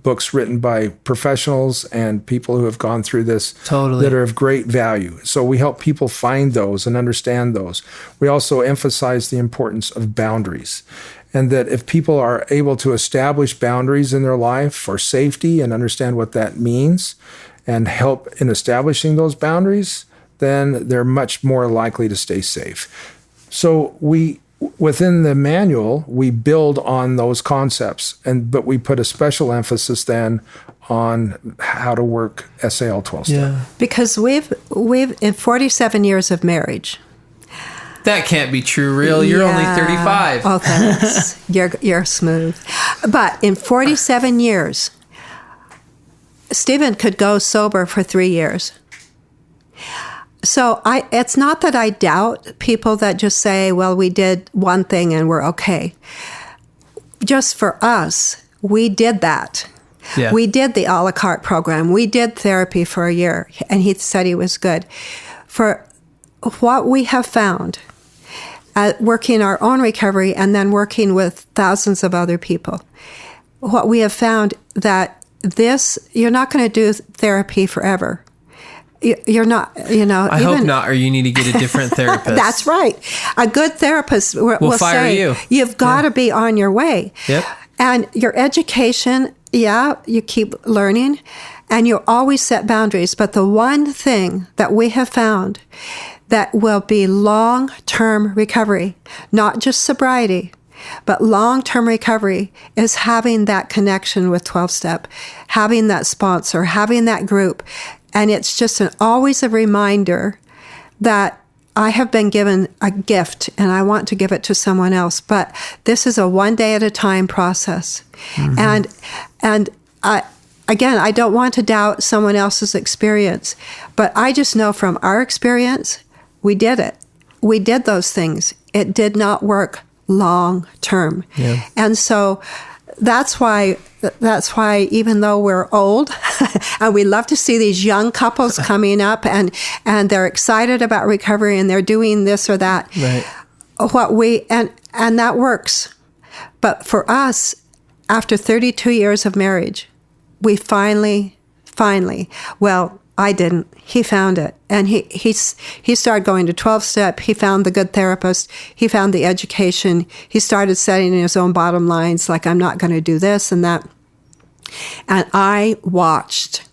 books written by professionals and people who have gone through this that are of great value. So we help people find those and understand those. We also emphasize the importance of boundaries. And that if people are able to establish boundaries in their life for safety and understand what that means and help in establishing those boundaries, then they're much more likely to stay safe. So within the manual, we build on those concepts, but we put a special emphasis then on how to work SAL 12-step. Yeah. Because we've in 47 years of marriage. That can't be true, Rhyll. You're only 35. Oh, thanks. You're smooth. But in 47 years, Stephen could go sober for 3 years. So it's not that I doubt people that just say, well, we did one thing and we're okay. Just for us, we did that. Yeah. We did the a la carte program. We did therapy for a year, and he said he was good. For what we have found, working our own recovery and then working with thousands of other people, what we have found that you're not going to do therapy forever. You're not, I hope not, or you need to get a different therapist. That's right. A good therapist will fire say, you've got to be on your way. Yep. And your education, you keep learning, and you always set boundaries. But the one thing that we have found that will be long-term recovery, not just sobriety, but long-term recovery, is having that connection with 12-step, having that sponsor, having that group. And it's just always a reminder that I have been given a gift and I want to give it to someone else. But this is a one day at a time process. Mm-hmm. And I don't want to doubt someone else's experience, but I just know from our experience, we did it. We did those things. It did not work long term. Yeah. And so that's why even though we're old and we love to see these young couples coming up and they're excited about recovery and they're doing this or that, right. And that works. But for us, after 32 years of marriage, we finally, well, I didn't. He found it. And he started going to 12-step. He found the good therapist. He found the education. He started setting his own bottom lines, like, I'm not going to do this and that. And I watched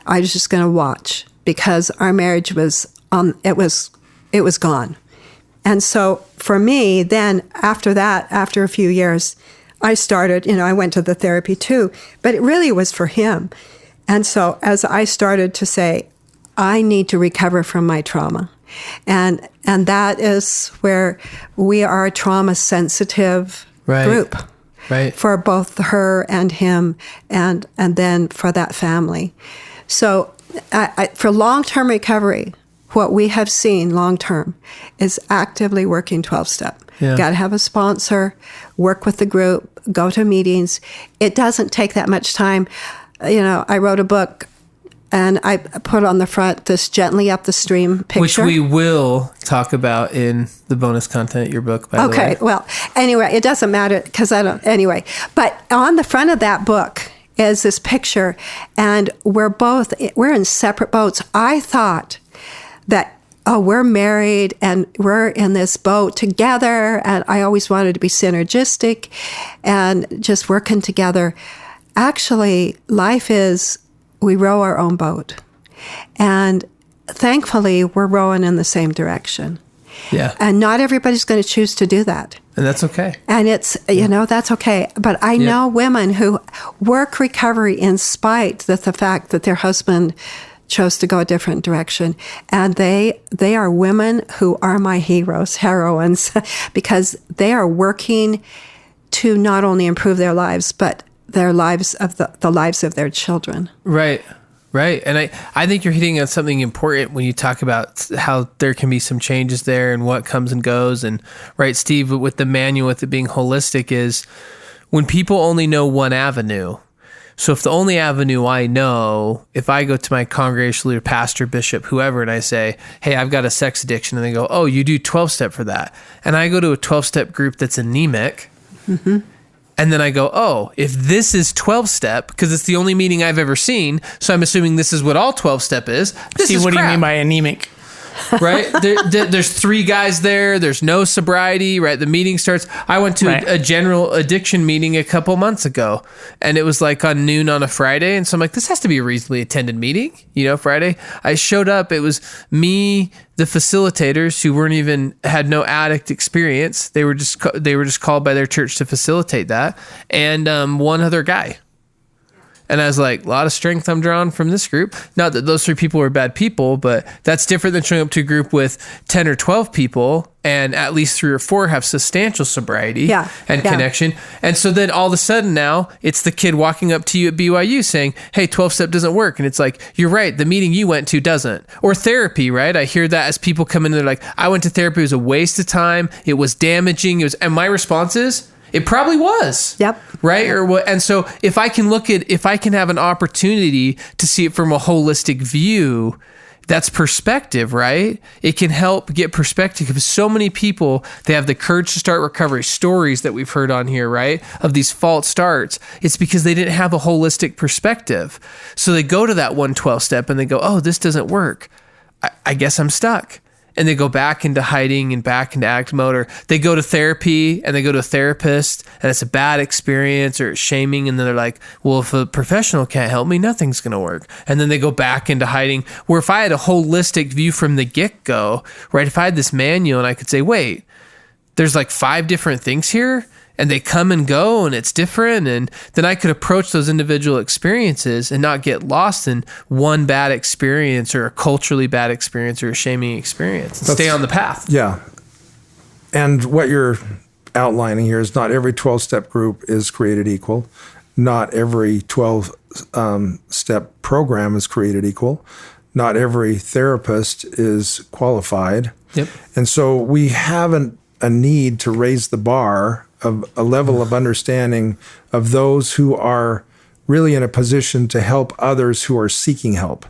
I was just going to watch because our marriage was it was gone. And so for me, then after that, after a few years, I started, I went to the therapy too, but it really was for him. And so as I started to say, I need to recover from my trauma. And that is where we are a trauma sensitive group. Right. For both her and him, and then for that family. So for long-term recovery, what we have seen long-term is actively working 12-step. Yeah. Got to have a sponsor, work with the group, go to meetings. It doesn't take that much time. I wrote a book, and I put on the front this Gently Up the Stream picture. Which we will talk about in the bonus content of your book, by the way. Okay, well, anyway, it doesn't matter because anyway. But on the front of that book is this picture, and we're in separate boats. I thought that, we're married and we're in this boat together, and I always wanted to be synergistic and just working together. Actually, life is, we row our own boat. And thankfully, we're rowing in the same direction. Yeah. And not everybody's going to choose to do that. And that's okay. And it's, that's okay. But I know women who work recovery in spite of the fact that their husband chose to go a different direction. And they are women who are my heroines, because they are working to not only improve their lives, but their lives of the lives of their children. Right. And I think you're hitting on something important when you talk about how there can be some changes there and what comes and goes. And right, Steve, with the manual, with it being holistic, is when people only know one avenue. So if the only avenue I know, if I go to my congregational leader, pastor, bishop, whoever, and I say, hey, I've got a sex addiction, and they go, oh, you do 12-step for that. And I go to a 12-step group that's anemic. Mm-hmm. And then I go, oh, if this is 12-step, because it's the only meeting I've ever seen, so I'm assuming this is what all 12-step is. This is what crap. do you mean by anemic? Right? There's 3 guys there. There's no sobriety, right? The meeting starts. I went to a general addiction meeting a couple months ago, and it was like on noon on a Friday. And so I'm like, this has to be a reasonably attended meeting, Friday. I showed up. It was me, the facilitators who had no addict experience. They were just called by their church to facilitate that, and one other guy. And I was like, a lot of strength I'm drawing from this group. Not that those 3 people were bad people, but that's different than showing up to a group with 10 or 12 people and at least 3 or 4 have substantial sobriety and connection. And so then all of a sudden now it's the kid walking up to you at BYU saying, hey, 12-step doesn't work. And it's like, you're right, the meeting you went to doesn't. Or therapy, right? I hear that as people come in and they're like, I went to therapy, it was a waste of time, it was damaging, and my response is, it probably was. Yep. Right? Or what? And so if I can have an opportunity to see it from a holistic view, that's perspective, right? It can help get perspective, because so many people, they have the courage to start recovery stories that we've heard on here, right? Of these false starts. It's because they didn't have a holistic perspective. So they go to that 112-step and they go, oh, this doesn't work. I guess I'm stuck. And they go back into hiding and back into act mode, or they go to therapy and they go to a therapist and it's a bad experience or it's shaming. And then they're like, well, if a professional can't help me, nothing's going to work. And then they go back into hiding. Where if I had a holistic view from the get-go, right? If I had this manual and I could say, wait, there's like 5 different things here and they come and go and it's different. And then I could approach those individual experiences and not get lost in one bad experience or a culturally bad experience or a shaming experience. And stay on the path. Yeah. And what you're outlining here is not every 12-step group is created equal. Not every 12-step program is created equal. Not every therapist is qualified. Yep. And so we have a need to raise the bar of a level of understanding of those who are really in a position to help others who are seeking help.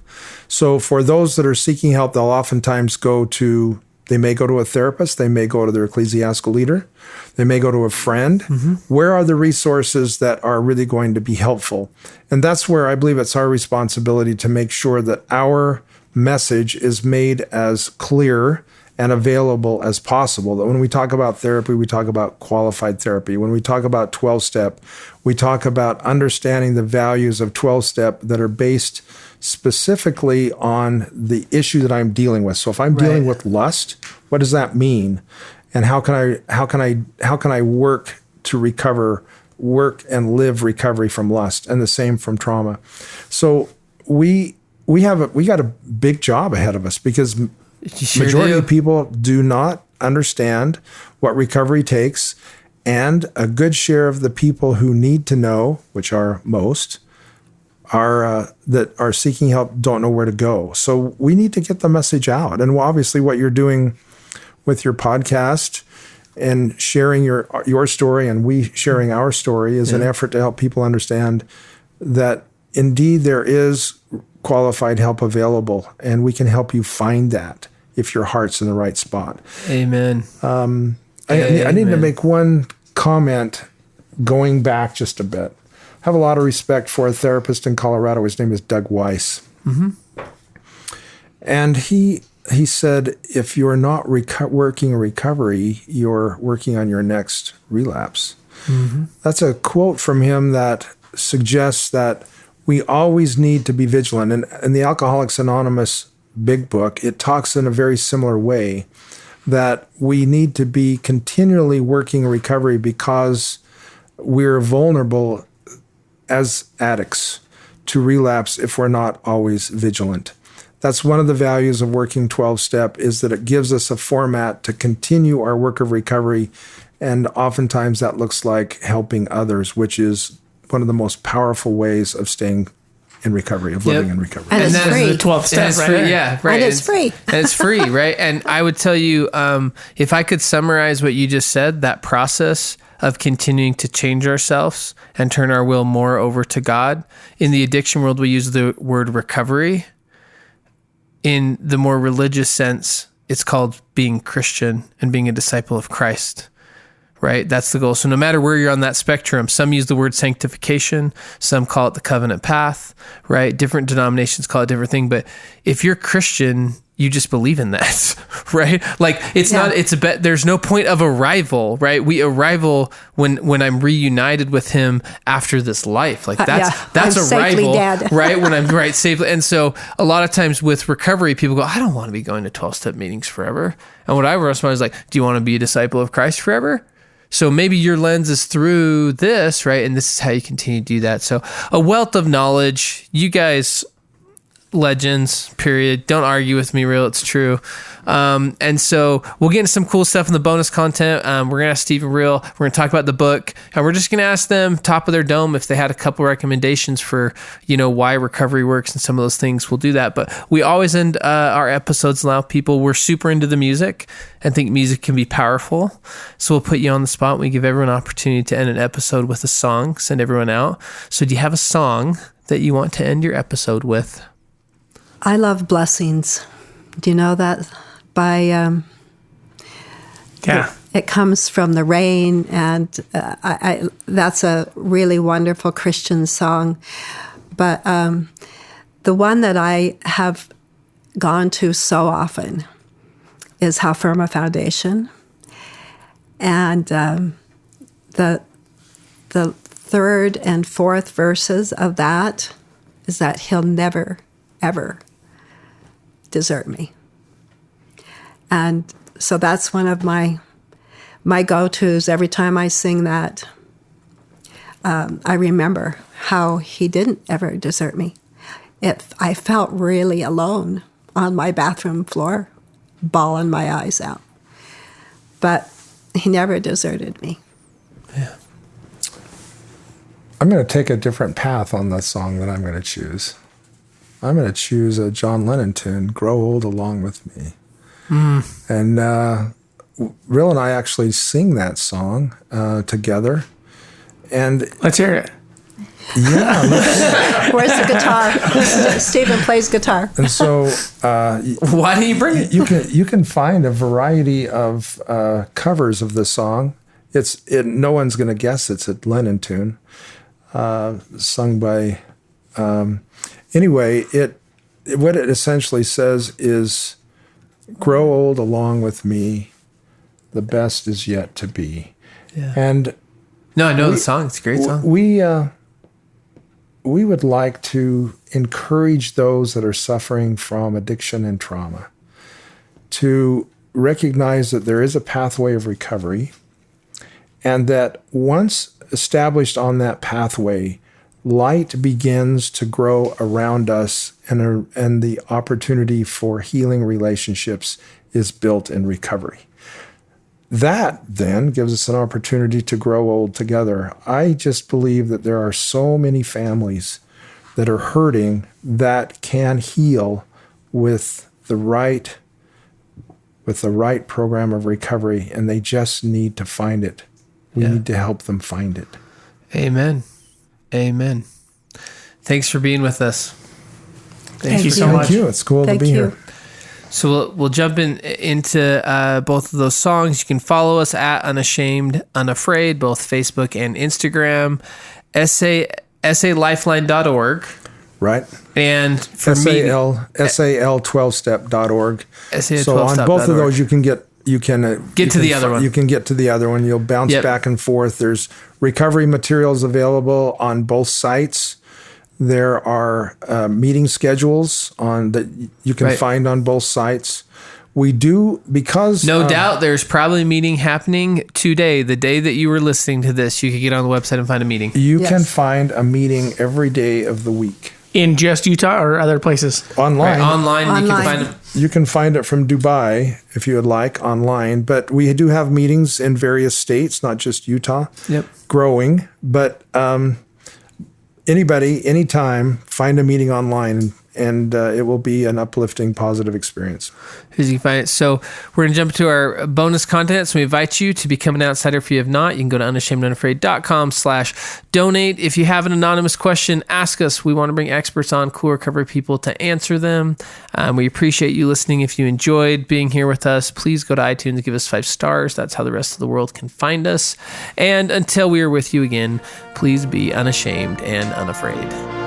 So for those that are seeking help, they'll oftentimes they may go to a therapist, they may go to their ecclesiastical leader, they may go to a friend. Mm-hmm. Where are the resources that are really going to be helpful? And that's where I believe it's our responsibility to make sure that our message is made as clear and available as possible. That when we talk about therapy, we talk about qualified therapy. When we talk about 12-step, we talk about understanding the values of 12-step that are based specifically on the issue that I'm dealing with. So if I'm dealing with lust, what does that mean? And how can I work to work and live recovery from lust, and the same from trauma? So we got a big job ahead of us, because majority of people do not understand what recovery takes, and a good share of the people who need to know, which are most, that are seeking help don't know where to go. So we need to get the message out. And obviously what you're doing with your podcast and sharing your story, and we sharing our story, is an effort to help people understand that indeed there is qualified help available, and we can help you find that if your heart's in the right spot. Amen. I need to make one comment going back just a bit. I have a lot of respect for a therapist in Colorado. His name is Doug Weiss. Mm-hmm. And he said, if you're not working recovery, you're working on your next relapse. Mm-hmm. That's a quote from him that suggests that we always need to be vigilant. And in the Alcoholics Anonymous big book, it talks in a very similar way that we need to be continually working recovery, because we're vulnerable as addicts to relapse if we're not always vigilant. That's one of the values of working 12-step, is that it gives us a format to continue our work of recovery. And oftentimes that looks like helping others, which is one of the most powerful ways of staying in recovery, of living in recovery. And it's free. The 12 steps, right? Free, yeah, right. And it's free. And it's free, right? And I would tell you, if I could summarize what you just said, that process of continuing to change ourselves and turn our will more over to God. In the addiction world, we use the word recovery. In the more religious sense, it's called being Christian and being a disciple of Christ. Right? That's the goal. So no matter where you're on that spectrum, some use the word sanctification, some call it the covenant path, right? Different denominations call it different thing. But if you're Christian, you just believe in that, right? Like there's no point of arrival, right? We arrival when I'm reunited with him after this life. Like that's arrival, right? When I'm safely. And so a lot of times with recovery, people go, I don't want to be going to 12-step meetings forever. And what I respond is like, do you want to be a disciple of Christ forever? So maybe your lens is through this, right? And this is how you continue to do that. So a wealth of knowledge. You guys, legends, period. Don't argue with me, Rhyll. It's true. And so we'll get into some cool stuff in the bonus content. We're going to ask Steve and Rhyll. We're going to talk about the book. And we're just going to ask them, top of their dome, if they had a couple recommendations for, why recovery works and some of those things. We'll do that. But we always end our episodes, allow people, we're super into the music and think music can be powerful. So we'll put you on the spot. We give everyone an opportunity to end an episode with a song, send everyone out. So do you have a song that you want to end your episode with? I love Blessings. Do you know that? It comes from the rain, and that's a really wonderful Christian song. But the one that I have gone to so often is How Firm a Foundation. And the third and fourth verses of that is that He'll never, ever desert me. And so that's one of my go-tos. Every time I sing that, I remember how He didn't ever desert me. I felt really alone on my bathroom floor, bawling my eyes out. But He never deserted me. Yeah. I'm going to take a different path on the song that I'm going to choose. I'm going to choose a John Lennon tune, Grow Old Along with Me. Mm. And Rhyll and I actually sing that song together. And let's hear it. Yeah. Where's the guitar? Stephen plays guitar. And so why don't you bring it? You can find a variety of covers of the song. No one's going to guess it's a Lennon tune, sung by. Anyway, what it essentially says is, grow old along with me. The best is yet to be. Yeah. And no, I know the song. It's a great song. We would like to encourage those that are suffering from addiction and trauma to recognize that there is a pathway of recovery, and that once established on that pathway, light begins to grow around us, and the opportunity for healing relationships is built in recovery. That then gives us an opportunity to grow old together. I just believe that there are so many families that are hurting that can heal with the right program of recovery, and they just need to find it. We need to help them find it. Amen. Amen. Thanks for being with us. Thank you so much. Thank you. It's cool to be here. So we'll jump into both of those songs. You can follow us at Unashamed, Unafraid, both Facebook and Instagram. SALifeline.org. Right. And for SAL12step.org. So on both of those, you can get to the other one. You can get to the other one. You'll bounce back and forth. There's recovery materials available on both sites. There are meeting schedules that you can find on both sites. We do, because no doubt there's probably a meeting happening today, the day that you were listening to this. You could get on the website and find a meeting. You can find a meeting every day of the week. In just Utah or other places? Online. Right, online. You can find it. You can find it from Dubai if you would like, online. But we do have meetings in various states, not just Utah. Yep. Growing. But anybody, anytime, find a meeting online, and it will be an uplifting, positive experience. As you can find it. So we're going to jump to our bonus content. So we invite you to become an outsider if you have not. You can go to unashamedunafraid.com/donate. If you have an anonymous question, ask us. We want to bring experts on, cool recovery people, to answer them. We appreciate you listening. If you enjoyed being here with us, please go to iTunes and give us 5 stars. That's how the rest of the world can find us. And until we are with you again, please be unashamed and unafraid.